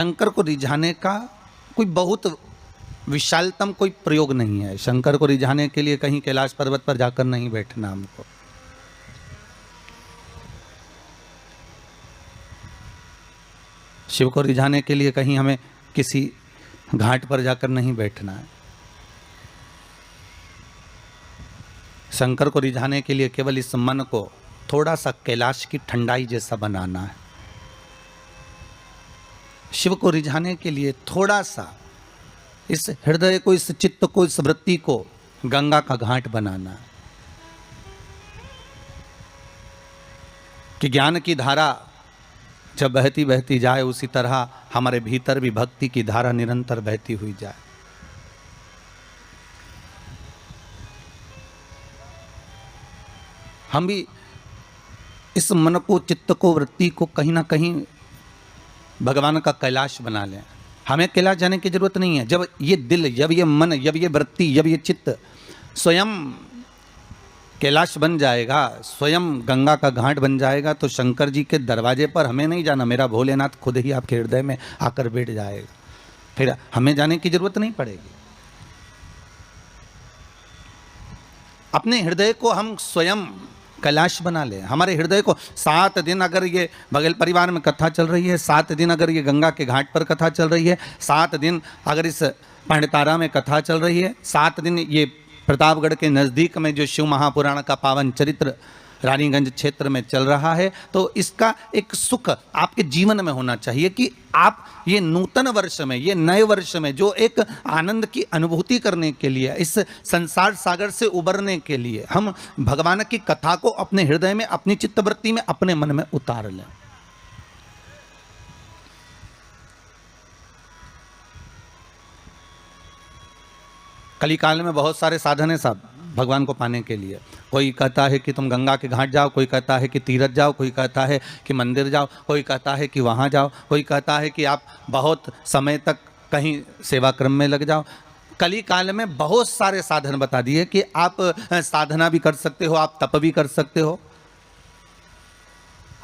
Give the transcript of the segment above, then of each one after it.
शंकर को रिझाने का कोई बहुत विशालतम कोई प्रयोग नहीं है। शंकर को रिझाने के लिए कहीं कैलाश पर्वत पर जाकर नहीं बैठना हमको। शिव को रिझाने के लिए कहीं हमें किसी घाट पर जाकर नहीं बैठना है। शंकर को रिझाने के लिए केवल इस मन को थोड़ा सा कैलाश की ठंडाई जैसा बनाना है। शिव को रिझाने के लिए थोड़ा सा इस हृदय को, इस चित्त को, इस वृत्ति को गंगा का घाट बनाना है कि ज्ञान की धारा जब बहती बहती जाए उसी तरह हमारे भीतर भी भक्ति की धारा निरंतर बहती हुई जाए। हम भी इस मन को, चित्त को, वृत्ति को कहीं ना कहीं भगवान का कैलाश बना लें। हमें कैलाश जाने की जरूरत नहीं है। जब ये दिल, जब ये मन, जब ये वृत्ति, जब ये चित्त स्वयं कैलाश बन जाएगा, स्वयं गंगा का घाट बन जाएगा, तो शंकर जी के दरवाजे पर हमें नहीं जाना। मेरा भोलेनाथ खुद ही आपके हृदय में आकर बैठ जाएगा। फिर हमें जाने की जरूरत नहीं पड़ेगी। अपने हृदय को हम स्वयं कैलाश बना ले। हमारे हृदय को 7 दिन अगर ये बगल परिवार में कथा चल रही है, 7 दिन अगर ये गंगा के घाट पर कथा चल रही है, 7 दिन अगर इस पंडितारा में कथा चल रही है, 7 दिन ये प्रतापगढ़ के नज़दीक में जो शिव महापुराण का पावन चरित्र रानीगंज क्षेत्र में चल रहा है, तो इसका एक सुख आपके जीवन में होना चाहिए कि आप ये नूतन वर्ष में, ये नए वर्ष में जो एक आनंद की अनुभूति करने के लिए, इस संसार सागर से उबरने के लिए हम भगवान की कथा को अपने हृदय में, अपनी चित्तवृत्ति में, अपने मन में उतार लें। कलिकाल में बहुत सारे साधन हैं साहब भगवान को पाने के लिए। कोई कहता है कि तुम गंगा के घाट जाओ, कोई कहता है कि तीरथ जाओ, कोई कहता है कि मंदिर जाओ, कोई कहता है कि वहाँ जाओ, कोई कहता है कि आप बहुत समय तक कहीं सेवा क्रम में लग जाओ। कली काल में बहुत सारे साधन बता दिए कि आप साधना भी कर सकते हो, आप तप भी कर सकते हो,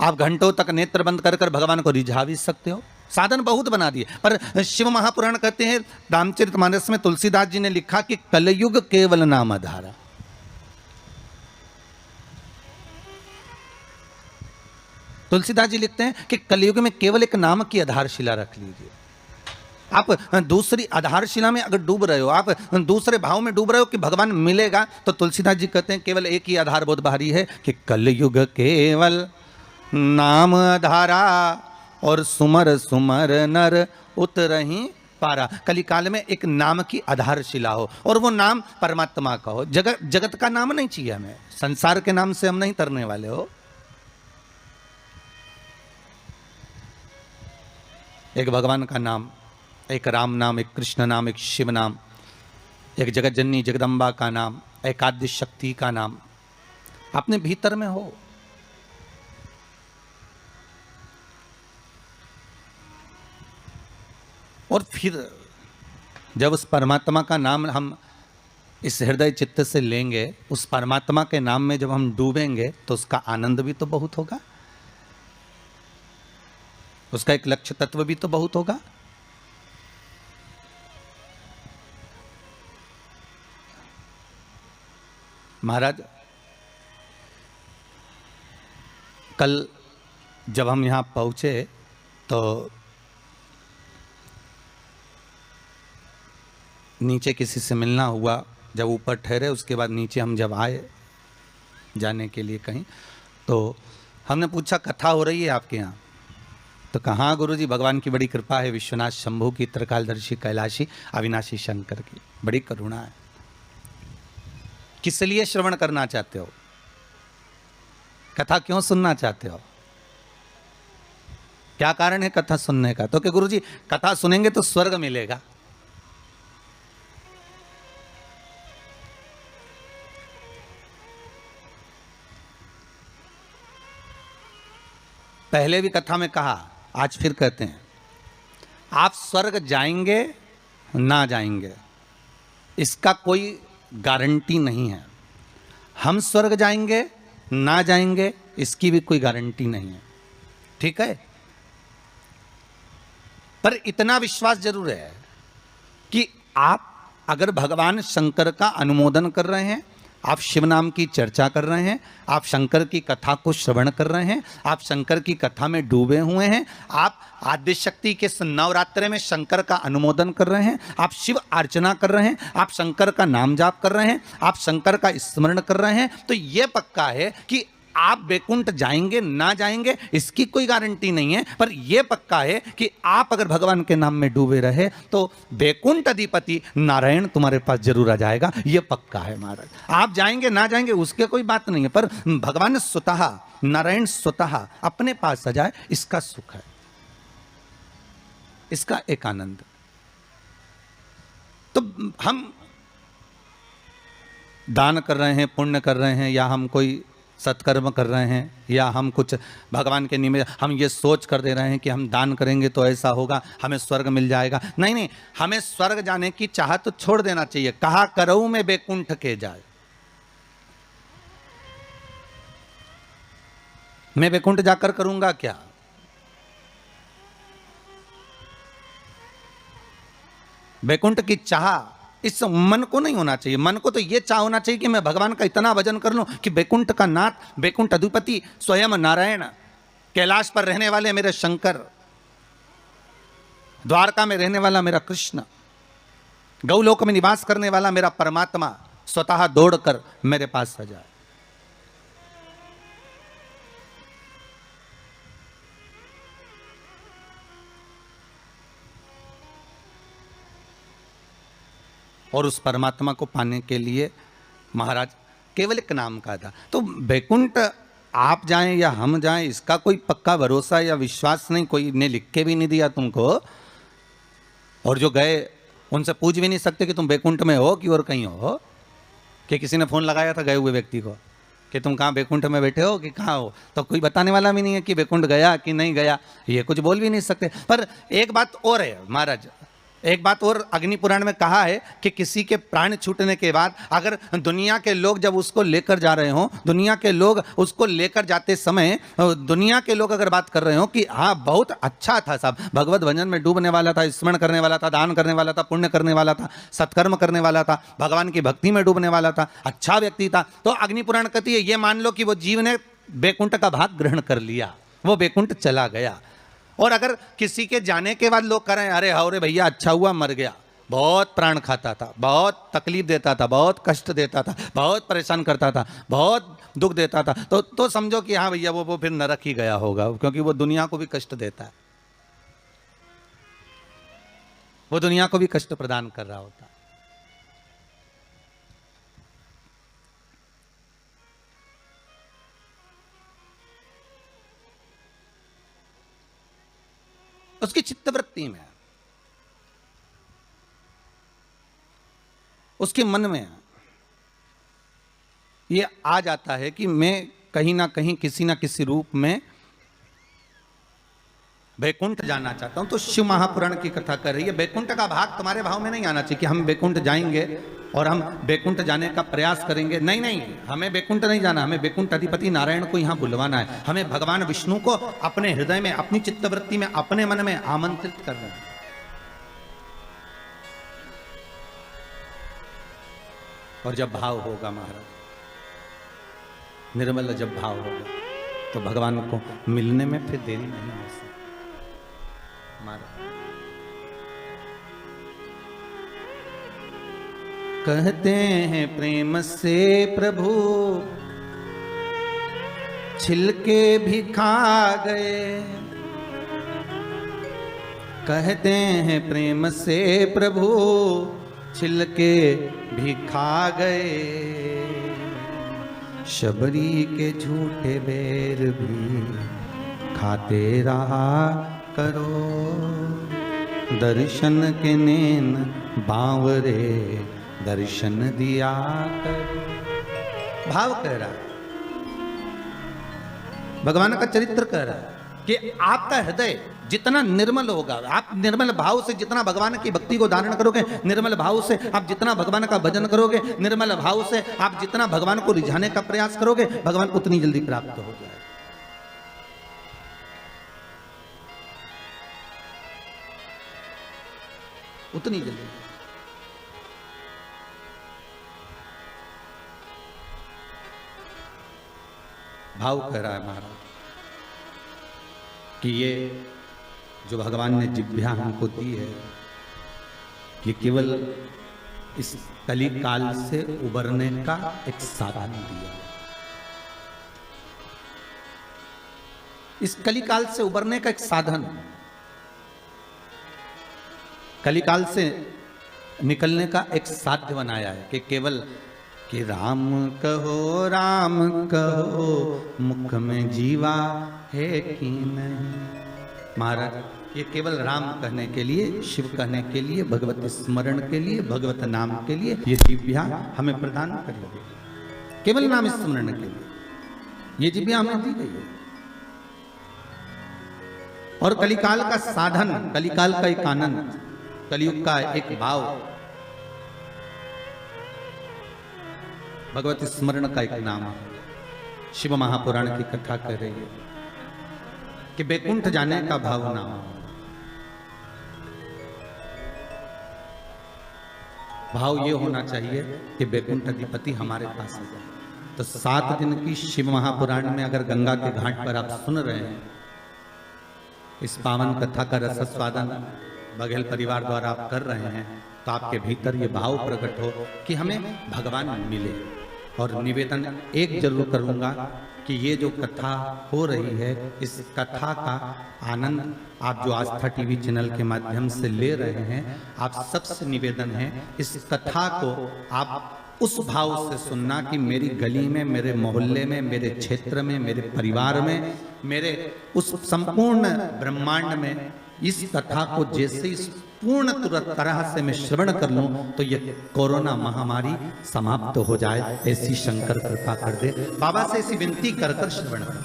आप घंटों तक नेत्र बंद कर कर भगवान को रिझा भी सकते हो। साधन बहुत बना दिए। पर शिव महापुराण कहते हैं, रामचरितमानस में तुलसीदास जी ने लिखा कि कलयुग केवल नाम आधारा। तुलसीदास जी लिखते हैं कि कलयुग में केवल एक नाम की आधारशिला रख लीजिए। आप दूसरी आधारशिला में अगर डूब रहे हो, आप दूसरे भाव में डूब रहे हो कि भगवान मिलेगा, तो तुलसीदास जी कहते हैं केवल एक ही आधार बहुत भारी है कि कलयुग केवल नाम आधारा और सुमर सुमर नर उतरहि पारा। कलिकाल में एक नाम की आधारशिला हो और वो नाम परमात्मा का हो। जगत का नाम नहीं चाहिए हमें, संसार के नाम से हम नहीं तरने वाले हो। एक भगवान का नाम, एक राम नाम, एक कृष्ण नाम, एक शिव नाम, एक जगत जननी जगदम्बा का नाम, एक आद्य शक्ति का नाम अपने भीतर में हो। और फिर जब उस परमात्मा का नाम हम इस हृदय चित्त से लेंगे, उस परमात्मा के नाम में जब हम डूबेंगे, तो उसका आनंद भी तो बहुत होगा, उसका एक लक्ष्य तत्व भी तो बहुत होगा। महाराज, कल जब हम यहां पहुंचे तो नीचे किसी से मिलना हुआ। जब ऊपर ठहरे उसके बाद नीचे हम जब आए जाने के लिए कहीं, तो हमने पूछा कथा हो रही है आपके यहाँ? तो कहा गुरुजी, भगवान की बड़ी कृपा है, विश्वनाथ शंभू की, त्रिकालदर्शी कैलाशी अविनाशी शंकर की बड़ी करुणा है। किस लिए श्रवण करना चाहते हो? कथा क्यों सुनना चाहते हो? क्या कारण है कथा सुनने का? तो कि गुरुजी कथा सुनेंगे तो स्वर्ग मिलेगा। पहले भी कथा में कहा, आज फिर कहते हैं, आप स्वर्ग जाएंगे ना जाएंगे इसका कोई गारंटी नहीं है। हम स्वर्ग जाएंगे ना जाएंगे इसकी भी कोई गारंटी नहीं है। ठीक है? पर इतना विश्वास जरूर है कि आप अगर भगवान शंकर का अनुमोदन कर रहे हैं, आप शिव नाम की चर्चा कर रहे हैं, आप शंकर की कथा को श्रवण कर रहे हैं, आप शंकर की कथा में डूबे हुए हैं, आप आद्य शक्ति के नवरात्रे में शंकर का अनुमोदन कर रहे हैं, आप शिव अर्चना कर रहे हैं, आप शंकर का नाम जाप कर रहे हैं, आप शंकर का स्मरण कर रहे हैं, तो यह पक्का है कि आप बैकुंठ जाएंगे ना जाएंगे इसकी कोई गारंटी नहीं है, पर यह पक्का है कि आप अगर भगवान के नाम में डूबे रहे तो बैकुंठ अधिपति नारायण तुम्हारे पास जरूर आ जाएगा। यह पक्का है महाराज। आप जाएंगे ना जाएंगे उसके कोई बात नहीं है, पर भगवान स्वतः, नारायण स्वतः अपने पास आ जाए, इसका सुख है, इसका एक आनंद। तो हम दान कर रहे हैं, पुण्य कर रहे हैं, या हम कोई सत्कर्म कर रहे हैं, या हम कुछ भगवान के निमित्त हम ये सोच कर दे रहे हैं कि हम दान करेंगे तो ऐसा होगा, हमें स्वर्ग मिल जाएगा। नहीं नहीं, हमें स्वर्ग जाने की चाहत तो छोड़ देना चाहिए। कहा करऊं मैं बैकुंठ के जाए, मैं बैकुंठ जाकर करूंगा क्या? बैकुंठ की चाह इस मन को नहीं होना चाहिए। मन को तो यह चाह होना चाहिए कि मैं भगवान का इतना भजन कर लूं कि बैकुंठ का नाथ, बैकुंठ अधिपति स्वयं नारायण, कैलाश पर रहने वाले मेरे शंकर, द्वारका में रहने वाला मेरा कृष्ण, गौलोक में निवास करने वाला मेरा परमात्मा स्वतः दौड़कर मेरे पास आ जाए। और उस परमात्मा को पाने के लिए महाराज केवल एक नाम का था। तो बैकुंठ आप जाएं या हम जाएं इसका कोई पक्का भरोसा या विश्वास नहीं, कोई ने लिख के भी नहीं दिया तुमको, और जो गए उनसे पूछ भी नहीं सकते कि तुम बैकुंठ में हो कि और कहीं हो। कि किसी ने फोन लगाया था गए हुए व्यक्ति को कि तुम कहाँ बैकुंठ में बैठे हो कि कहाँ हो, तो कोई बताने वाला भी नहीं है कि बैकुंठ गया कि नहीं गया, ये कुछ बोल भी नहीं सकते। पर एक बात और है महाराज, एक बात और अग्नि पुराण में कहा है कि किसी के प्राण छूटने के बाद अगर दुनिया के लोग जब उसको लेकर जा रहे हो, दुनिया के लोग उसको लेकर जाते समय दुनिया के लोग अगर बात कर रहे हो कि हाँ बहुत अच्छा था साहब, भगवत भजन में डूबने वाला था, स्मरण करने वाला था, दान करने वाला था, पुण्य करने वाला था, सत्कर्म करने वाला था, भगवान की भक्ति में डूबने वाला था, अच्छा व्यक्ति था, तो अग्नि पुराण कहती है ये मान लो कि वो जीव ने बैकुंठ का भाग ग्रहण कर लिया, वो बैकुंठ चला गया। और अगर किसी के जाने के बाद लोग करें अरे हौरे भैया अच्छा हुआ मर गया, बहुत प्राण खाता था, बहुत तकलीफ देता था, बहुत कष्ट देता था, बहुत परेशान करता था, बहुत दुख देता था, तो समझो कि हाँ भैया वो फिर नरक ही गया होगा, क्योंकि वो दुनिया को भी कष्ट देता है, वो दुनिया को भी कष्ट प्रदान कर रहा होता है। उसकी चित्तवृत्ति में, उसके मन में ये आ जाता है कि मैं कहीं ना कहीं किसी ना किसी रूप में बैकुंठ जाना चाहता हूं। तो शिव महापुराण की कथा कर रही है बैकुंठ का भाग तुम्हारे भाव में नहीं आना चाहिए कि हम बैकुंठ जाएंगे और हम बैकुंठ जाने का प्रयास करेंगे। नहीं नहीं, हमें बैकुंठ नहीं जाना, हमें बैकुंठ अधिपति नारायण को यहां बुलवाना है, हमें भगवान विष्णु को अपने हृदय में, अपनी चित्तवृत्ति में, अपने मन में आमंत्रित करना है। और जब भाव होगा महाराज, निर्मल जब भाव होगा तो भगवान को मिलने में फिर देरी नहीं हो सकती महाराज। कहते हैं प्रेम से प्रभु छिलके भी खा गए, कहते हैं प्रेम से प्रभु छिलके भी खा गए, शबरी के झूठे बेर भी खाते रहा करो, दर्शन के नैन बांवरे दर्शन दिया कर। भाव कह रहा है, भगवान का चरित्र कह रहा है कि आपका हृदय जितना निर्मल होगा, आप निर्मल भाव से जितना भगवान की भक्ति को धारण करोगे, निर्मल भाव से आप जितना भगवान का भजन करोगे, निर्मल भाव से आप जितना भगवान को रिझाने का प्रयास करोगे, भगवान उतनी जल्दी प्राप्त हो जाए। उतनी जल्दी। भाव कह रहा है महाराज कि ये जो भगवान ने जिह्वा हमको दी है, ये केवल इस कली काल से उबरने का एक साधन दिया। इस कली काल से उबरने का एक साधन, कली काल से निकलने का एक साध्य बनाया है कि केवल कि राम कहो मुख में जीवा है कि नहीं। महाराज ये केवल राम कहने के लिए, शिव कहने के लिए, भगवत स्मरण के लिए, भगवत नाम के लिए ये जिह्वा हमें प्रदान करेगी। केवल नाम स्मरण के लिए ये जिह्वा हमें दी गई है। और कलिकाल का साधन, कलिकाल का एक आनंद, कलियुग का एक भाव, भगवत स्मरण का एक नाम है। शिव महापुराण की कथा कह रही है कि बैकुंठ जाने का भाव नाम है। भाव ये होना चाहिए कि बैकुंठ अधिपति हमारे पास है। तो 7 दिन की शिव महापुराण में अगर गंगा के घाट पर आप सुन रहे हैं इस पावन कथा का रसस्वादन बघेल परिवार द्वारा आप कर रहे हैं, तो आपके भीतर ये भाव प्रकट हो कि हमें भगवान मिले। और निवेदन एक जरूर करूंगा कि ये जो कथा हो रही है, इस कथा का आनंद आप जो आस्था टीवी चैनल के माध्यम से ले रहे हैं, आप सबसे निवेदन है इस कथा को आप उस भाव से सुनना कि मेरी गली में, मेरे मोहल्ले में, मेरे क्षेत्र में, मेरे परिवार में, मेरे उस संपूर्ण ब्रह्मांड में इस कथा को जैसे इस पूर्ण तरह से मैं श्रवण कर लूं तो ये कोरोना महामारी समाप्त हो जाए, ऐसी शंकर कृपा कर दे। बाबा से ऐसी विनती कर कर श्रवण कर।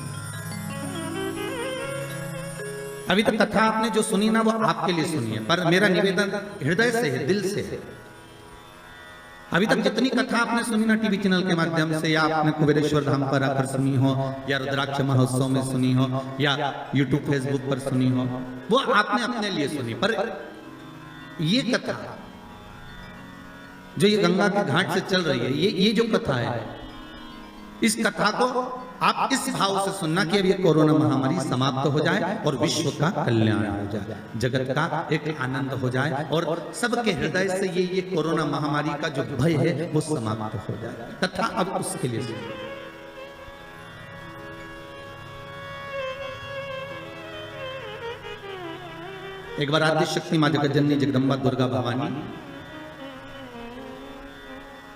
अभी तक कथा आपने जो सुनी ना वो आपके लिए सुनी है, पर मेरा निवेदन हृदय से है, दिल से है। अभी तक जितनी कथा आपने सुनी ना टीवी चैनल के माध्यम से, या आपने कुबेरेश्वर धाम पर आकर सुनी हो, या रुद्राक्ष महोत्सव में सुनी हो, या यूट्यूब फेसबुक पर सुनी हो, वो आपने अपने लिए सुनी। पर ये कथा जो ये गंगा के घाट से चल रही है, ये जो कथा है, इस कथा को आप इस भाव से सुनना कि अब ये कोरोना महामारी समाप्त हो जाए और विश्व का कल्याण हो जाए, जगत का एक आनंद हो जाए और सबके हृदय से ये कोरोना महामारी का जो भय है वो समाप्त हो जाए। कथा अब उसके लिए सुनिए। एक बार आदि शक्ति मां जगज्जननी जगदम्बा दुर्गा भवानी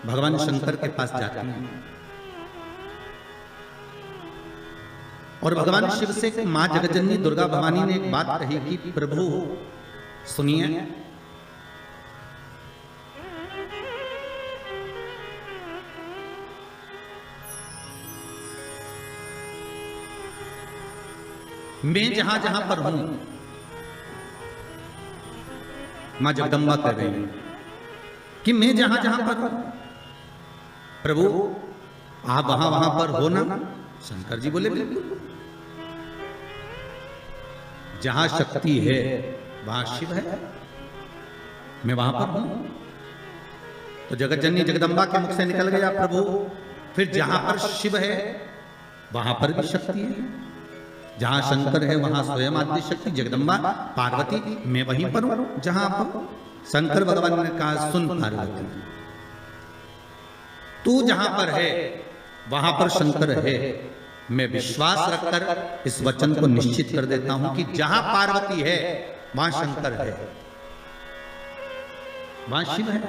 भगवान शंकर के पास जाती हैं और भगवान शिव से मां जगज्जननी दुर्गा भवानी ने एक बात कही कि प्रभु सुनिए, मैं जहां जहां पर हूं, मां जगदम्बा कह रही है कि मैं जहां जहां पर हूं प्रभु आप वहां वहां पर हो ना। शंकर जी बोले बिल्कुल, जहां शक्ति है वहां शिव है, मैं वहां पर हूं। तो जगज्जननी जगदम्बा के मुख से निकल गया प्रभु, फिर जहां पर शिव है वहां पर भी शक्ति है, जहां शंकर है वहां स्वयं आदि शक्ति जगदम्बा पार्वती, मैं वहीं पर हूं जहां पर। शंकर भगवान ने कहा सुन पार्वती, तू जहां पर है वहां पर शंकर है। मैं विश्वास रखकर इस वचन को निश्चित कर देता हूं कि जहां पार्वती है वहां शंकर है, वहां शिव है।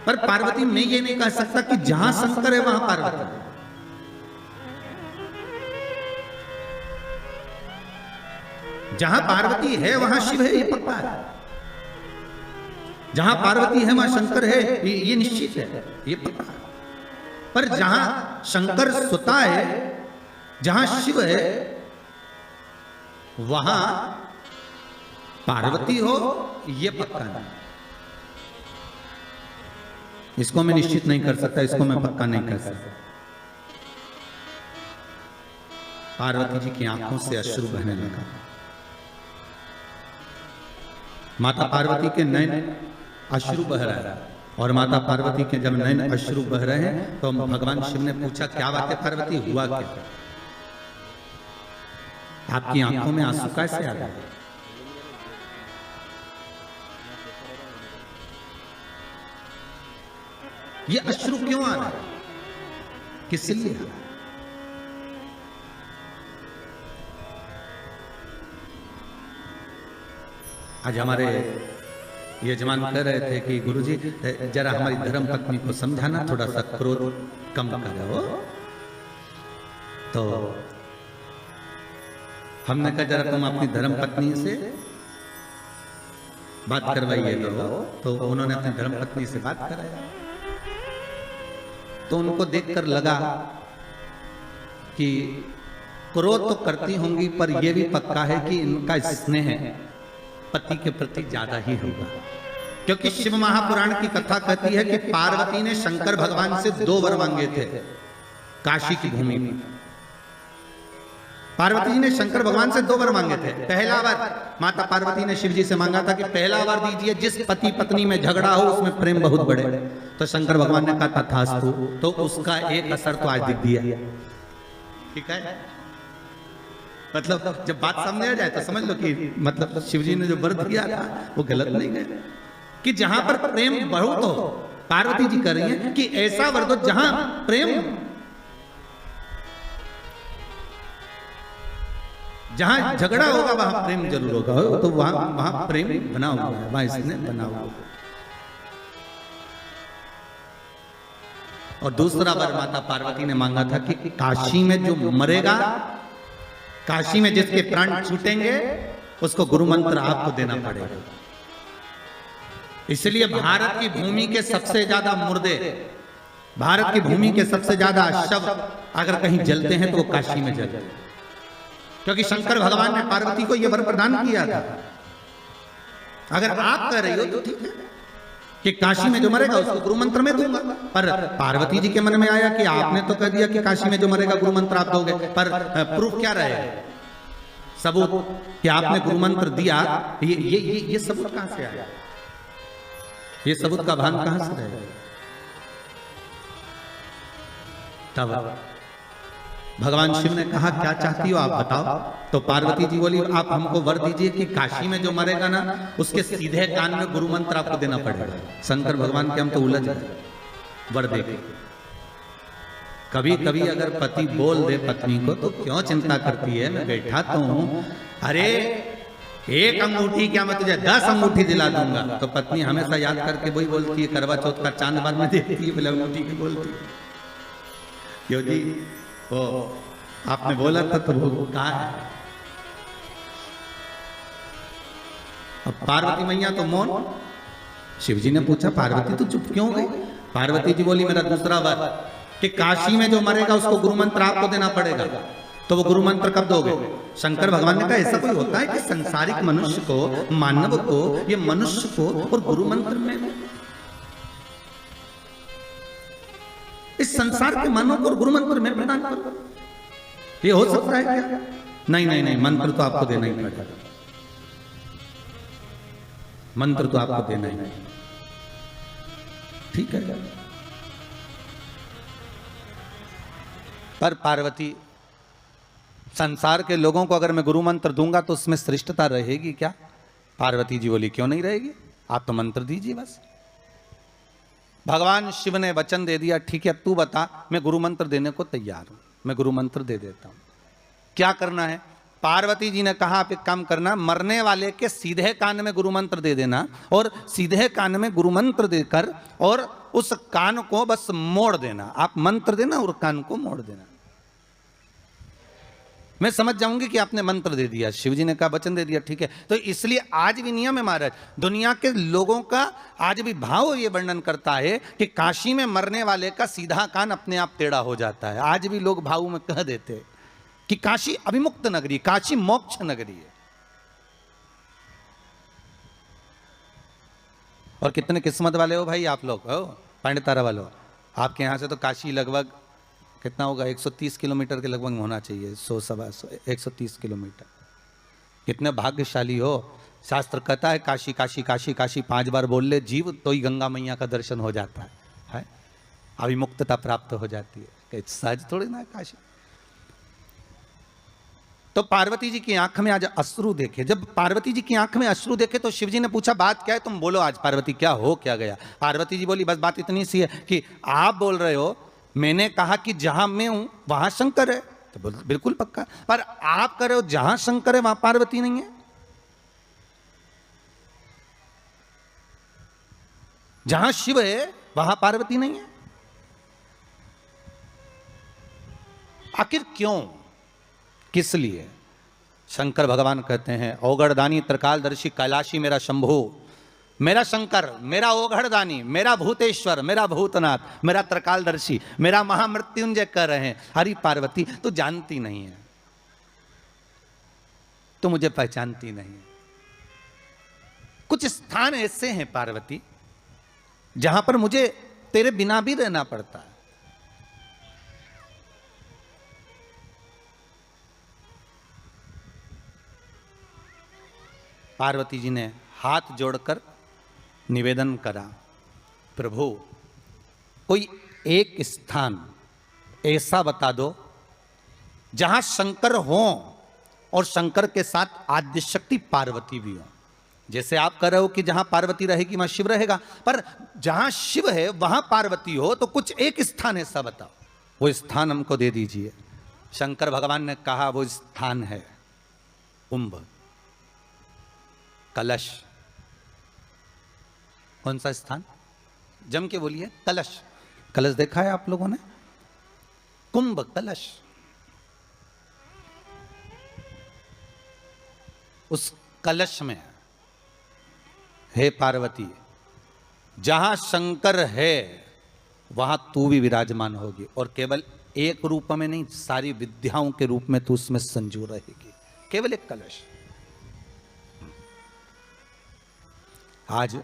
पर पार्वती मैं ये नहीं कह सकता कि जहां शंकर है वहां पार्वती है। जहां पार्वती है वहां शिव है, ये पक्का है। जहां पार्वती है वहां शंकर है, ये निश्चित है, ये पक्का है। पर जहां शंकर सुता है, जहां शिव है, वहां पार्वती हो, ये पक्का है। इसको मैं निश्चित नहीं कर सकता, इसको मैं पक्का नहीं कर सकता। पार्वती जी की आंखों से अश्रु बहने लगा। माता पार्वती के नयन अश्रु बह रहा है, और माता पार्वती के जब नयन अश्रु बह रहे हैं तो भगवान शिव ने पूछा क्या बात है पार्वती, हुआ क्या, आपकी आंखों में आंसू कैसे आ गए? ये अश्रु क्यों आ रहा है, किस लिए? आज हमारे यजमान कह रहे थे कि गुरुजी जरा हमारी धर्म पत्नी को समझाना, थोड़ा सा क्रोध कम करो। तो हमने कहा जरा तुम अपनी धर्म पत्नी से बात करवाइए तो उन्होंने अपनी धर्म पत्नी से बात कराया। तो उनको देखकर लगा कि क्रोध तो करती होंगी पर यह भी पक्का है कि इनका स्नेह पति के प्रति ज्यादा ही होगा, क्योंकि शिव महापुराण की कथा कहती है कि पार्वती ने शंकर भगवान से 2 वर मांगे थे काशी की भूमि में। पार्वती जी ने शंकर भगवान से 2 वर मांगे थे। पहला वर माता पार्वती ने शिव जी से मांगा था कि पहला वर दीजिए जिस पति पत्नी में झगड़ा हो उसमें प्रेम बहुत बढ़े। तो शंकर भगवान ने कहा तथास्तु, तो उसका एक असर तो आज दिख दिया। ठीक है, मतलब जब बात सामने आ जाए तो समझ लो कि मतलब शिव जी ने जो वर दिया था वो गलत नहीं है, कि जहां पर प्रेम बहुत हो, पार्वती जी कह रही हैं कि ऐसा वर दो जहां प्रेम, जहां झगड़ा होगा वहां प्रेम जरूर होगा, तो वहां प्रेम बना हुआ है, वहां इसने बना हुआ है। और दूसरा वर माता पार्वती ने मांगा था कि काशी में जो मरेगा, काशी में जिसके प्राण छूटेंगे उसको गुरु मंत्र आपको देना पड़ेगा। इसलिए भारत की भूमि के सबसे ज्यादा मुर्दे, भारत की भूमि के सबसे ज्यादा शव अगर कहीं जलते हैं तो वो काशी में जलते हैं, क्योंकि शंकर भगवान ने पार्वती को यह वर प्रदान किया था। अगर आप कह रही हो तो ठीक है कि काशी में जो मरेगा उसको गुरु मंत्र में दूंगा, पर पार्वती जी के मन में आया कि आपने तो कह दिया कि काशी में जो मरेगा गुरु मंत्र आप दोगे, पर प्रूफ क्या रहे, सबूत कि आपने गुरु मंत्र दिया, ये सबूत कहां से आया, ये सबूत का भान कहां से रहे? तब भगवान शिव ने कहा क्या चाहती हो आप बताओ। तो पार्वती जी बोली आप हमको वर दीजिए कि काशी में जो मरेगा ना उसके सीधे कान में गुरु मंत्र आपको देना पड़ेगा। शंकर भगवान के हम तो उलझ गए वर देके। कभी कभी अगर पति बोल दे पत्नी को तो क्यों चिंता करती है, मैं बैठा तो हूं, अरे एक अंगूठी क्या मैं तुझे 10 अंगूठी दिला दूंगा। तो पत्नी हमेशा याद करके वही बोलती है, करवा चौथ का चांद बाद में देखती है, बोले अंगूठी की बोलती है, क्यों जी वो आपने बोला था तो वो कहा है। अब पार्वती मैया तो मौन। शिव जी ने पूछा पार्वती तो चुप क्यों गई? पार्वती जी बोली मेरा दूसरा वर कि काशी में जो मरेगा उसको गुरु मंत्र आपको देना पड़ेगा। तो वो गुरु मंत्र कब दोगे? शंकर भगवान ने कहा ऐसा कोई होता है कि संसारिक मनुष्य को, मानव को, ये मनुष्य को और गुरु मंत्र में, इस संसार के मानव को गुरु मंत्र में प्रदान करो, ये हो सकता है क्या? नहीं नहीं नहीं, मंत्र तो आपको देना ही पड़ेगा, मंत्र तो आपको देना ही, ठीक है। पर पार्वती संसार के लोगों को अगर मैं गुरु मंत्र दूंगा तो उसमें श्रेष्ठता रहेगी क्या? पार्वती जी बोली क्यों नहीं रहेगी, आप तो मंत्र दीजिए बस। भगवान शिव ने वचन दे दिया ठीक है तू बता, मैं गुरु मंत्र देने को तैयार हूं, मैं गुरु मंत्र दे देता हूं। क्या करना है? पार्वती जी ने कहा आप एक काम करना, मरने वाले के सीधे कान में गुरु मंत्र दे देना, और सीधे कान में गुरु मंत्र देकर और उस कान को बस मोड़ देना। आप मंत्र देना और कान को मोड़ देना, मैं समझ जाऊंगी कि आपने मंत्र दे दिया। शिव जी ने कहा वचन दे दिया, ठीक है। तो इसलिए आज भी नियम है महाराज, दुनिया के लोगों का आज भी भाव ये वर्णन करता है कि काशी में मरने वाले का सीधा कान अपने आप टेढ़ा हो जाता है। आज भी लोग भाव में कह देते हैं कि काशी अभिमुक्त नगरी, काशी मोक्ष नगरी है। और कितने किस्मत वाले हो भाई आप लोग, हो पंडितारा वालों, आपके यहां से तो काशी लगभग कितना होगा, 130 किलोमीटर के लगभग होना चाहिए, 100 सवा 130 किलोमीटर। कितने भाग्यशाली हो, शास्त्र कहता है काशी काशी काशी काशी 5 बार बोल ले जीव तो ही गंगा मैया का दर्शन हो जाता है? अविमुक्तता प्राप्त हो जाती है। सहज थोड़ी ना है काशी। तो पार्वती जी की आंख में आज अश्रु देखे। जब पार्वती जी की आंख में अश्रु देखे तो शिव जी ने पूछा बात क्या है, तुम बोलो आज पार्वती क्या हो क्या गया। पार्वती जी बोली बस बात इतनी सी है कि आप बोल रहे हो मैंने कहा कि जहां मैं हूं वहां शंकर है, तो बिल्कुल पक्का, पर आप कह रहे हो जहां शंकर है वहां पार्वती नहीं है। जहां शिव है वहां पार्वती नहीं है। आखिर क्यों, किस लिए? शंकर भगवान कहते हैं औगड़दानी त्रिकालदर्शी कैलाशी मेरा शंभु, मेरा शंकर, मेरा ओघड़दानी, मेरा भूतेश्वर, मेरा भूतनाथ, मेरा त्रिकालदर्शी, मेरा महामृत्युंजय कह रहे हैं। हरि पार्वती तू जानती नहीं है, तू मुझे पहचानती नहीं है। कुछ स्थान ऐसे हैं पार्वती जहां पर मुझे तेरे बिना भी रहना पड़ता है। पार्वती जी ने हाथ जोड़कर निवेदन करा, प्रभु कोई एक स्थान ऐसा बता दो जहां शंकर हो और शंकर के साथ आद्य शक्ति पार्वती भी हो। जैसे आप कह रहे हो कि जहां पार्वती रहेगी वहां शिव रहेगा, पर जहां शिव है वहां पार्वती हो, तो कुछ एक स्थान ऐसा बताओ, वो स्थान हमको दे दीजिए। शंकर भगवान ने कहा वो स्थान है कुंभ, कलश। कौन सा स्थान? जम के बोलिए। कलश। कलश देखा है आप लोगों ने? कुंभ कलश। उस कलश में हे पार्वती जहां शंकर है वहां तू भी विराजमान होगी, और केवल एक रूप में नहीं, सारी विद्याओं के रूप में तू उसमें संजू रहेगी। केवल एक कलश। आज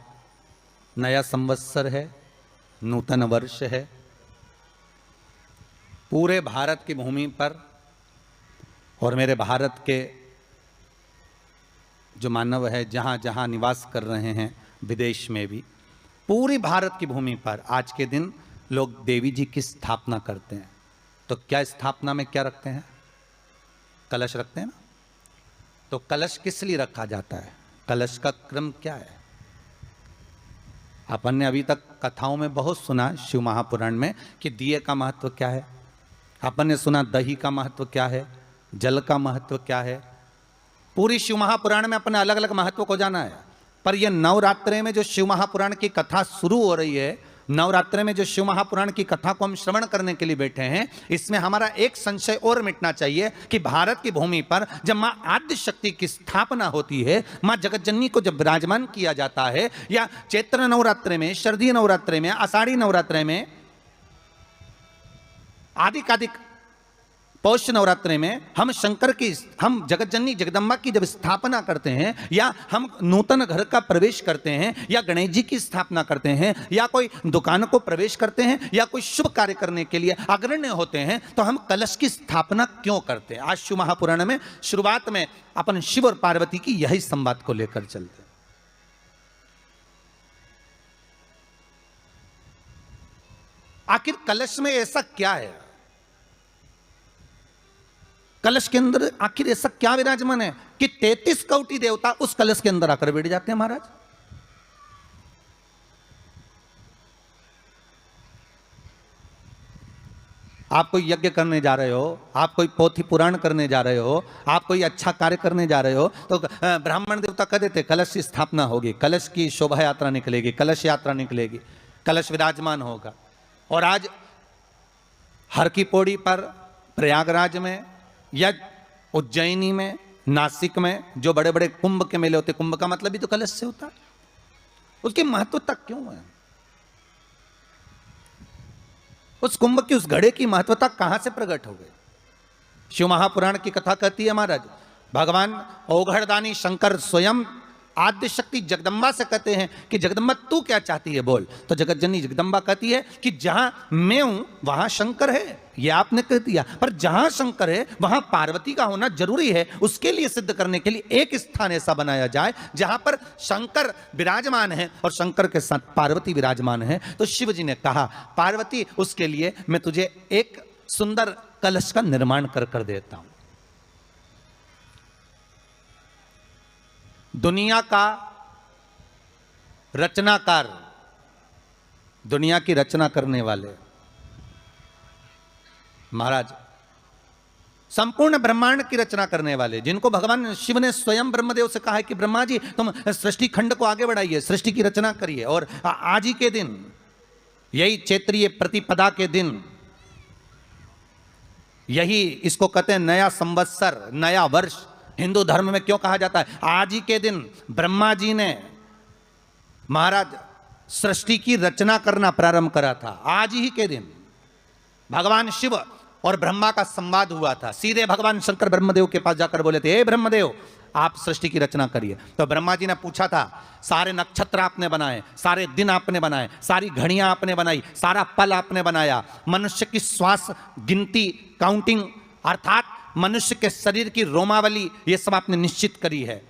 नया संवत्सर है, नूतन वर्ष है। पूरे भारत की भूमि पर और मेरे भारत के जो मानव है जहां जहां निवास कर रहे हैं, विदेश में भी, पूरी भारत की भूमि पर आज के दिन लोग देवी जी की स्थापना करते हैं। तो क्या स्थापना में क्या रखते हैं? कलश रखते हैं ना। तो कलश किस लिए रखा जाता है? कलश का क्रम क्या है? अपन ने अभी तक कथाओं में बहुत सुना, शिव महापुराण में, कि दिए का महत्व क्या है। अपन ने सुना दही का महत्व क्या है, जल का महत्व क्या है। पूरी शिव महापुराण में अपने अलग अलग महत्व को जाना है। पर यह नवरात्रे में जो शिव महापुराण की कथा शुरू हो रही है, नवरात्रे में जो शिव महापुराण की कथा को हम श्रवण करने के लिए बैठे हैं, इसमें हमारा एक संशय और मिटना चाहिए कि भारत की भूमि पर जब मां आद्य शक्ति की स्थापना होती है, मां जगतजननी को जब विराजमान किया जाता है, या चैत्र नवरात्रे में, शरदीय नवरात्रे में, आषाढ़ी नवरात्रे में, आदिकादिक पौष नवरात्रे में हम शंकर की, हम जगतजननी जगदम्बा की जब स्थापना करते हैं, या हम नूतन घर का प्रवेश करते हैं, या गणेश जी की स्थापना करते हैं, या कोई दुकान को प्रवेश करते हैं, या कोई शुभ कार्य करने के लिए अग्रण्य होते हैं, तो हम कलश की स्थापना क्यों करते हैं? आज शिव महापुराण में शुरुआत में अपन शिव और पार्वती की यही संवाद को लेकर चलते हैं। आखिर कलश में ऐसा क्या है? कलश के अंदर आखिर ऐसा क्या विराजमान है कि 33 कोटि देवता उस कलश के अंदर आकर बैठ जाते हैं? महाराज, आप कोई यज्ञ करने जा रहे हो, आप कोई पोथी पुराण करने जा रहे हो, आप कोई अच्छा कार्य करने जा रहे हो, तो ब्राह्मण देवता कह देते कलश की स्थापना होगी, कलश की शोभा यात्रा निकलेगी, कलश यात्रा निकलेगी, कलश विराजमान होगा। और आज हर की पौड़ी पर, प्रयागराज में, या उज्जैनी में, नासिक में जो बड़े बड़े कुंभ के मेले होते, कुंभ का मतलब भी तो कलश से होता है। उसकी महत्वता क्यों है? उस कुंभ की, उस घड़े की महत्वता कहां से प्रकट हो गई? शिव महापुराण की कथा कहती है महाराज, भगवान औघड़दानी शंकर स्वयं आद्य शक्ति जगदम्बा से कहते हैं कि जगदम्बा तू क्या चाहती है बोल। तो जगत जननी जगदम्बा कहती है कि जहां मैं हूं वहां शंकर है। ये आपने कह दिया, पर जहां शंकर है वहां पार्वती का होना जरूरी है। उसके लिए सिद्ध करने के लिए एक स्थान ऐसा बनाया जाए जहां पर शंकर विराजमान है और शंकर के साथ पार्वती विराजमान है। तो शिव जी ने कहा, पार्वती उसके लिए मैं तुझे एक सुंदर कलश का निर्माण कर देता हूं। दुनिया का रचनाकार, दुनिया की रचना करने वाले महाराज, संपूर्ण ब्रह्मांड की रचना करने वाले, जिनको भगवान शिव ने स्वयं ब्रह्मदेव से कहा है कि ब्रह्मा जी तुम सृष्टि खंड को आगे बढ़ाइए, सृष्टि की रचना करिए। और आज ही के दिन, यही चैत्रीय प्रतिपदा के दिन, यही इसको कहते हैं नया संवत्सर, नया वर्ष। हिंदू धर्म में क्यों कहा जाता है? आज ही के दिन ब्रह्मा जी ने महाराज सृष्टि की रचना करना प्रारंभ करा था। आज ही के दिन भगवान शिव और ब्रह्मा का संवाद हुआ था। सीधे भगवान शंकर ब्रह्मदेव के पास जाकर बोले थे, हे ब्रह्मदेव आप सृष्टि की रचना करिए। तो ब्रह्मा जी ने पूछा था, सारे नक्षत्र आपने बनाए, सारे दिन आपने बनाए, सारी घड़ियां आपने बनाई, सारा पल आपने बनाया, मनुष्य की श्वास गिनती, काउंटिंग, अर्थात मनुष्य के शरीर की रोमावली, ये सब आपने निश्चित करी है।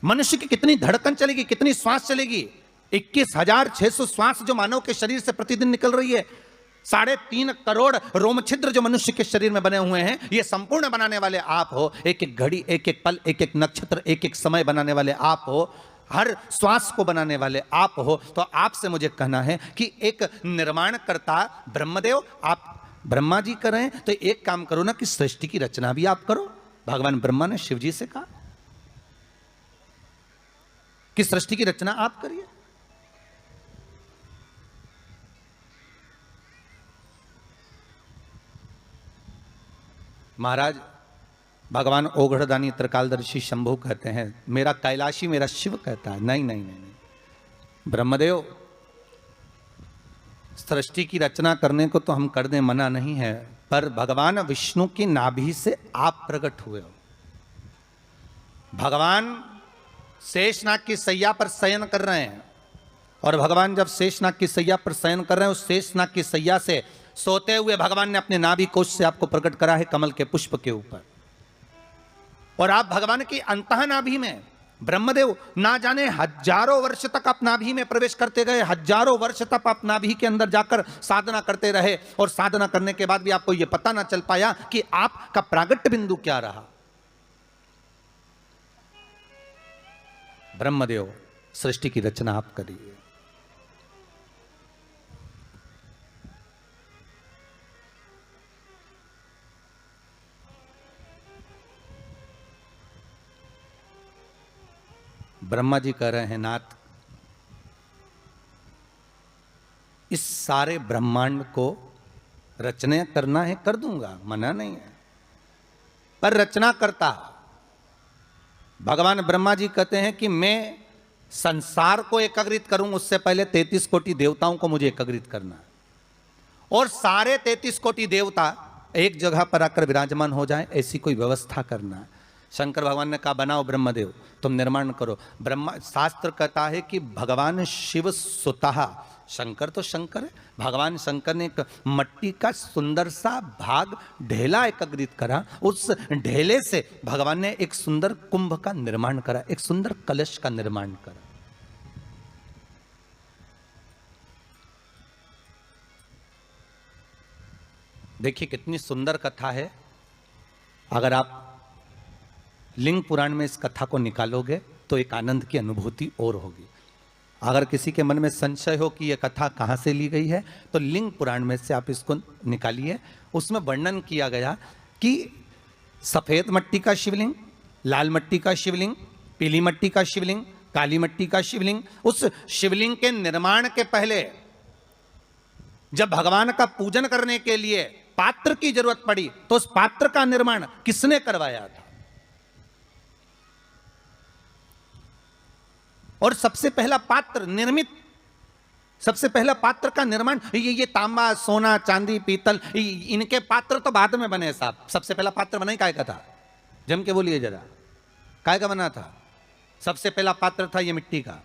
मनुष्य की कितनी धड़कन चलेगी, कितनी श्वास चलेगी, 21,600 श्वास जो मानव के शरीर से प्रतिदिन निकल रही है, 3.5 करोड़ रोम छिद्र जो मनुष्य के शरीर में बने हुए हैं, ये संपूर्ण बनाने वाले आप हो। एक एक घड़ी, एक एक पल, एक एक नक्षत्र, एक एक समय बनाने वाले आप हो। हर श्वास को बनाने वाले आप हो। तो आपसे मुझे कहना है कि एक निर्माणकर्ता ब्रह्मदेव, आप ब्रह्मा जी करें तो एक काम करो ना कि सृष्टि की रचना भी आप करो। भगवान ब्रह्मा ने शिव जी से कहा कि सृष्टि की रचना आप करिए। महाराज भगवान ओघड़दानी त्रिकालदर्शी शंभु कहते हैं, मेरा कैलाशी मेरा शिव कहता है, नहीं नहीं नहीं नहीं, ब्रह्मदेव सृष्टि की रचना करने को तो हम कर दें, मना नहीं है, पर भगवान विष्णु की नाभि से आप प्रकट हुए हो। भगवान शेषनाग की सैया पर शयन कर रहे हैं, और भगवान जब शेषनाग की सैया पर शयन कर रहे हैं, उस शेषनाग की सैया से सोते हुए भगवान ने अपने नाभि कोश से आपको प्रकट करा है कमल के पुष्प के ऊपर। और आप भगवान की अंतः नाभि में, ब्रह्मदेव ना जाने हजारों वर्ष तक आप नाभि में प्रवेश करते गए, हजारों वर्ष तक आप नाभि के अंदर जाकर साधना करते रहे, और साधना करने के बाद भी आपको यह पता ना चल पाया कि आपका प्रागट्य बिंदु क्या रहा। ब्रह्मदेव सृष्टि की रचना आप करिए। ब्रह्मा जी कह रहे हैं, नाथ इस सारे ब्रह्मांड को रचना करना है, कर दूंगा, मना नहीं है, पर रचना करता भगवान ब्रह्मा जी कहते हैं कि मैं संसार को एकाग्रित करूं, उससे पहले 33 कोटि देवताओं को मुझे एकाग्रित करना है, और सारे 33 कोटि देवता एक जगह पर आकर विराजमान हो जाएं, ऐसी कोई व्यवस्था करना है। शंकर भगवान ने कहा, बनाओ ब्रह्मदेव, तुम निर्माण करो। ब्रह्मा, शास्त्र कहता है कि भगवान शिव स्वतः, शंकर तो शंकर है, भगवान शंकर ने एक मट्टी का सुंदर सा भाग ढेला एकत्रित करा, उस ढेले से भगवान ने एक सुंदर कुंभ का निर्माण करा, एक सुंदर कलश का निर्माण करा। देखिए कितनी सुंदर कथा है। अगर आप लिंग पुराण में इस कथा को निकालोगे तो एक आनंद की अनुभूति और होगी। अगर किसी के मन में संशय हो कि यह कथा कहाँ से ली गई है, तो लिंग पुराण में से आप इसको निकालिए। उसमें वर्णन किया गया कि सफ़ेद मट्टी का शिवलिंग, लाल मट्टी का शिवलिंग, पीली मट्टी का शिवलिंग, काली मट्टी का शिवलिंग, उस शिवलिंग के निर्माण के पहले जब भगवान का पूजन करने के लिए पात्र की जरूरत पड़ी, तो उस पात्र का निर्माण किसने करवाया था? और सबसे पहला पात्र निर्मित, सबसे पहला पात्र का निर्माण, ये तांबा, सोना, चांदी, पीतल, इनके पात्र तो बाद में बने साहब। सबसे पहला पात्र बना ही काय का था? जम के बोलिए जरा, काय का बना था? सबसे पहला पात्र था ये मिट्टी का।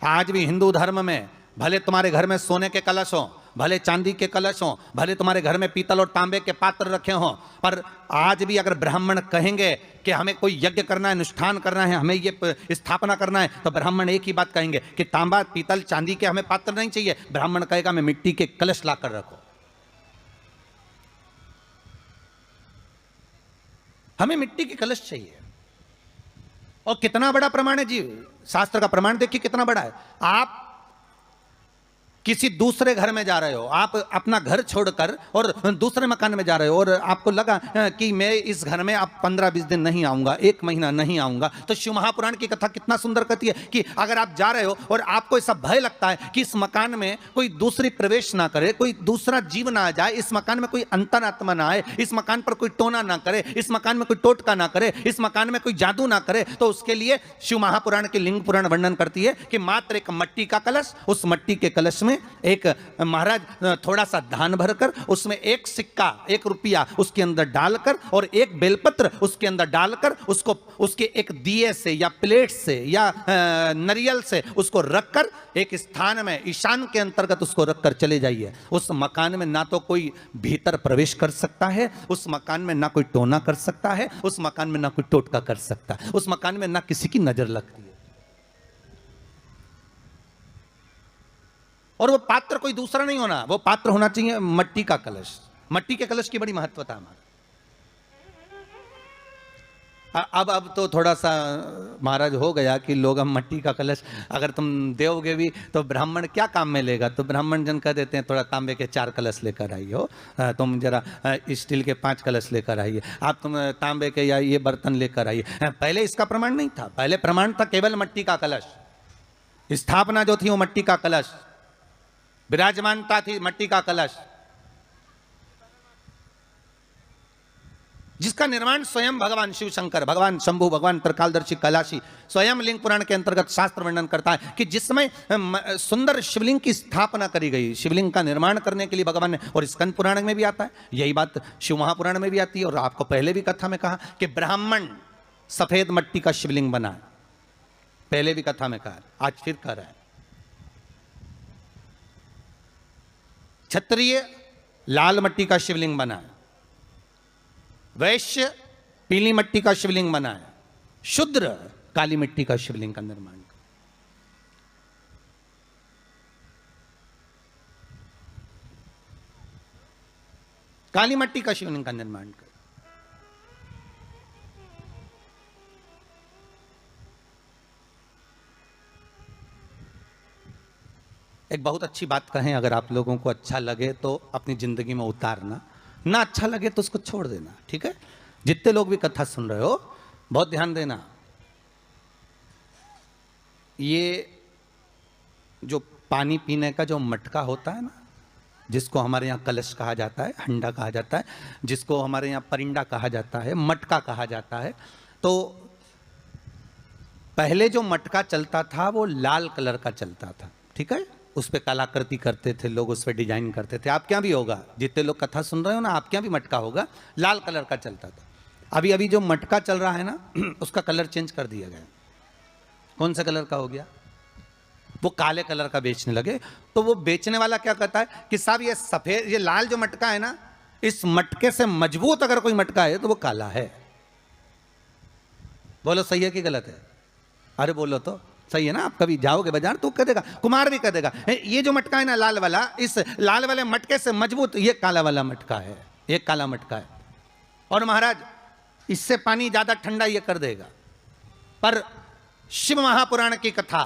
आज भी हिंदू धर्म में भले तुम्हारे घर में सोने के कलश हो, भले चांदी के कलश हो, भले तुम्हारे घर में पीतल और तांबे के पात्र रखे हों, पर आज भी अगर ब्राह्मण कहेंगे कि हमें कोई यज्ञ करना है, अनुष्ठान करना है, हमें ये स्थापना करना है, तो ब्राह्मण एक ही बात कहेंगे कि तांबा पीतल चांदी के हमें पात्र नहीं चाहिए। ब्राह्मण कहेगा हमें मिट्टी के कलश लाकर रखो, हमें मिट्टी के कलश चाहिए। और कितना बड़ा प्रमाण है जी, शास्त्र का प्रमाण देखिए कितना बड़ा है। आप किसी दूसरे घर में जा रहे हो, आप अपना घर छोड़कर और दूसरे मकान में जा रहे हो, और आपको लगा कि मैं इस घर में अब 15-20 दिन नहीं आऊंगा, 1 महीना नहीं आऊंगा, तो शिव महापुराण की कथा कितना सुंदर कहती है कि अगर आप जा रहे हो और आपको ऐसा भय लगता है कि इस मकान में कोई दूसरी प्रवेश ना करे, कोई दूसरा जीव ना आ जाए, इस मकान में कोई अंतरात्मा ना आए, इस मकान पर कोई टोना ना करे, इस मकान में कोई टोटका ना करे, इस मकान में कोई जादू ना करे, तो उसके लिए शिव महापुराण की लिंग पुराण वर्णन करती है कि मात्र एक मट्टी का कलश, उस मट्टी के कलश में एक महाराज थोड़ा सा धान भरकर, उसमें एक सिक्का, 1 रुपया उसके अंदर डालकर और एक बेलपत्र उसके अंदर डालकर, उसको उसके एक दिए से या प्लेट से या नरियल से उसको रखकर एक स्थान में ईशान के अंतर्गत उसको रखकर चले जाइए। उस मकान में ना तो कोई भीतर प्रवेश कर सकता है, उस मकान में ना कोई टोना कर सकता है, उस मकान में ना कोई टोटका कर सकता है, उस मकान में ना किसी की नजर लगती है। और वो पात्र कोई दूसरा नहीं होना, वो पात्र होना चाहिए मट्टी का कलश। मट्टी के कलश की बड़ी महत्वता हमारी। अब तो थोड़ा सा महाराज हो गया कि लोग हम मट्टी का कलश अगर तुम दोगे भी तो ब्राह्मण क्या काम में लेगा, तो ब्राह्मण जन कह देते हैं थोड़ा तांबे के 4 कलश लेकर आइए हो, तुम जरा स्टील के 5 कलश लेकर आइए, आप तुम तांबे के या ये बर्तन लेकर आइए। पहले इसका प्रमाण नहीं था, पहले प्रमाण था केवल मट्टी का कलश। स्थापना जो थी वो मट्टी का कलश, विराजमानता थी मट्टी का कलश, जिसका निर्माण स्वयं भगवान शिव शंकर, भगवान शंभु, भगवान त्रिकालदर्शी कैलाशी स्वयं लिंग पुराण के अंतर्गत शास्त्र वर्णन करता है कि जिसमें सुंदर शिवलिंग की स्थापना करी गई, शिवलिंग का निर्माण करने के लिए भगवान ने। और स्कंद पुराण में भी आता है, यही बात शिव महापुराण में भी आती है। और आपको पहले भी कथा में कहा कि ब्राह्मण सफेद मट्टी का शिवलिंग बना, पहले भी कथा में कहा, आज फिर कह रहा है। क्षत्रिय लाल मट्टी का शिवलिंग बनाए, वैश्य पीली मट्टी का शिवलिंग बनाए, शूद्र काली मिट्टी का शिवलिंग का निर्माण कर। काली मट्टी का शिवलिंग का निर्माण कर। एक बहुत अच्छी बात कहें, अगर आप लोगों को अच्छा लगे तो अपनी जिंदगी में उतारना, ना अच्छा लगे तो उसको छोड़ देना, ठीक है। जितने लोग भी कथा सुन रहे हो बहुत ध्यान देना, ये जो पानी पीने का जो मटका होता है ना, जिसको हमारे यहाँ कलश कहा जाता है, हंडा कहा जाता है, जिसको हमारे यहाँ परिंडा कहा जाता है, मटका कहा जाता है, तो पहले जो मटका चलता था वो लाल कलर का चलता था, ठीक है। उस पर कलाकृति करते थे लोग, उस पर डिजाइन करते थे। आप क्या भी होगा, जितने लोग कथा सुन रहे हो ना, आप क्या भी मटका होगा लाल कलर का चलता था। अभी अभी जो मटका चल रहा है ना उसका कलर चेंज कर दिया गया। कौन सा कलर का हो गया, वो काले कलर का बेचने लगे। तो वो बेचने वाला क्या कहता है कि साहब ये सफेद, ये लाल जो मटका है ना, इस मटके से मजबूत अगर कोई मटका है तो वो काला है। बोलो सही है कि गलत है? अरे बोलो तो सही है ना। आप कभी जाओगे बाजार तो कह देगा, कुमार भी कह देगा, ये जो मटका है ना लाल वाला, इस लाल वाले मटके से मजबूत ये काला वाला मटका है, ये काला मटका है। और महाराज इससे पानी ज्यादा ठंडा ये कर देगा। पर शिव महापुराण की कथा,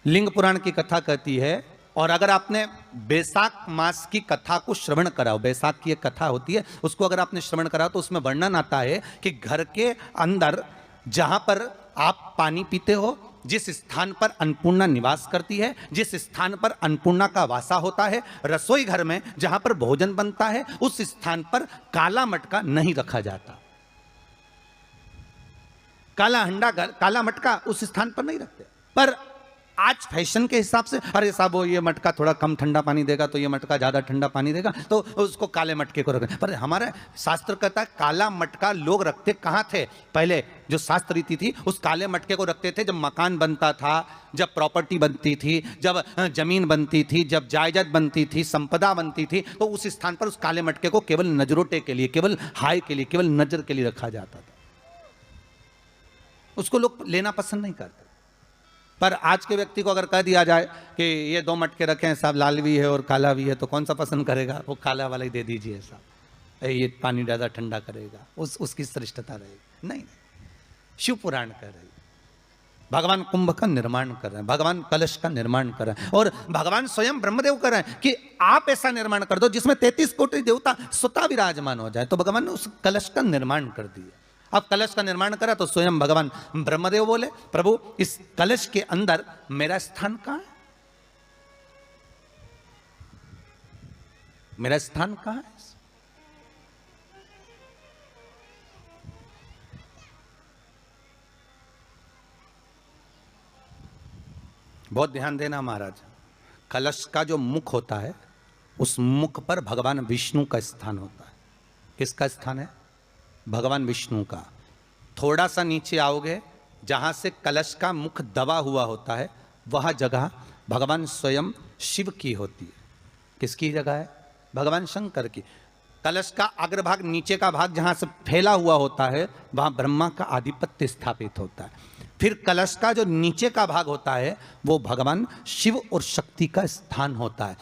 लिंग पुराण की कथा कहती है, और अगर आपने बैसाख मास की कथा को श्रवण कराओ, बैसाख की एक कथा होती है, उसको अगर आपने श्रवण कराओ तो उसमें वर्णन आता है कि घर के अंदर जहां पर आप पानी पीते हो, जिस स्थान पर अन्नपूर्णा निवास करती है, जिस स्थान पर अन्नपूर्णा का वासा होता है, रसोई घर में जहां पर भोजन बनता है, उस स्थान पर काला मटका नहीं रखा जाता। काला हंडा, काला मटका उस स्थान पर नहीं रखते। पर आज फैशन के हिसाब से अरे साहब वो ये मटका थोड़ा कम ठंडा पानी देगा तो ये मटका ज़्यादा ठंडा पानी देगा तो उसको काले मटके को रखें। पर हमारे शास्त्र कहता है काला मटका लोग रखते कहाँ थे? पहले जो शास्त्र रीति थी उस काले मटके को रखते थे जब मकान बनता था, जब प्रॉपर्टी बनती थी, जब जमीन बनती थी, जब जायदाद बनती थी, संपदा बनती थी, तो उस स्थान पर उस काले मटके को केवल नजरोटे के लिए, केवल हाय के लिए, केवल नजर के लिए रखा जाता था। उसको लोग लेना पसंद नहीं करते। पर आज के व्यक्ति को अगर कह दिया जाए कि ये 2 मटके रखे हैं साहब, लाल भी है और काला भी है, तो कौन सा पसंद करेगा? वो काला वाला ही दे दीजिए साहब, ये पानी ज़्यादा ठंडा करेगा, उसकी श्रेष्ठता रहेगी। नहीं, शिव पुराण कर रहे हैं, भगवान कुंभ का निर्माण कर रहे हैं, भगवान कलश का निर्माण कर रहे हैं, और भगवान स्वयं ब्रह्मदेव कर रहे हैं कि आप ऐसा निर्माण कर दो जिसमें 33 कोटि देवता स्वतः विराजमान हो जाए। तो भगवान ने उस कलश का निर्माण कर दिया। अब कलश का निर्माण करा तो स्वयं भगवान ब्रह्मदेव बोले, प्रभु इस कलश के अंदर मेरा स्थान कहां है? मेरा स्थान कहां है? बहुत ध्यान देना महाराज, कलश का जो मुख होता है उस मुख पर भगवान विष्णु का स्थान होता है। किसका स्थान है? भगवान विष्णु का। थोड़ा सा नीचे आओगे, जहां से कलश का मुख दबा हुआ होता है, वह जगह भगवान स्वयं शिव की होती है। किसकी जगह है? भगवान शंकर की। कलश का अग्रभाग, नीचे का भाग जहां से फैला हुआ होता है, वहां ब्रह्मा का आधिपत्य स्थापित होता है। फिर कलश का जो नीचे का भाग होता है वो भगवान शिव और शक्ति का स्थान होता है।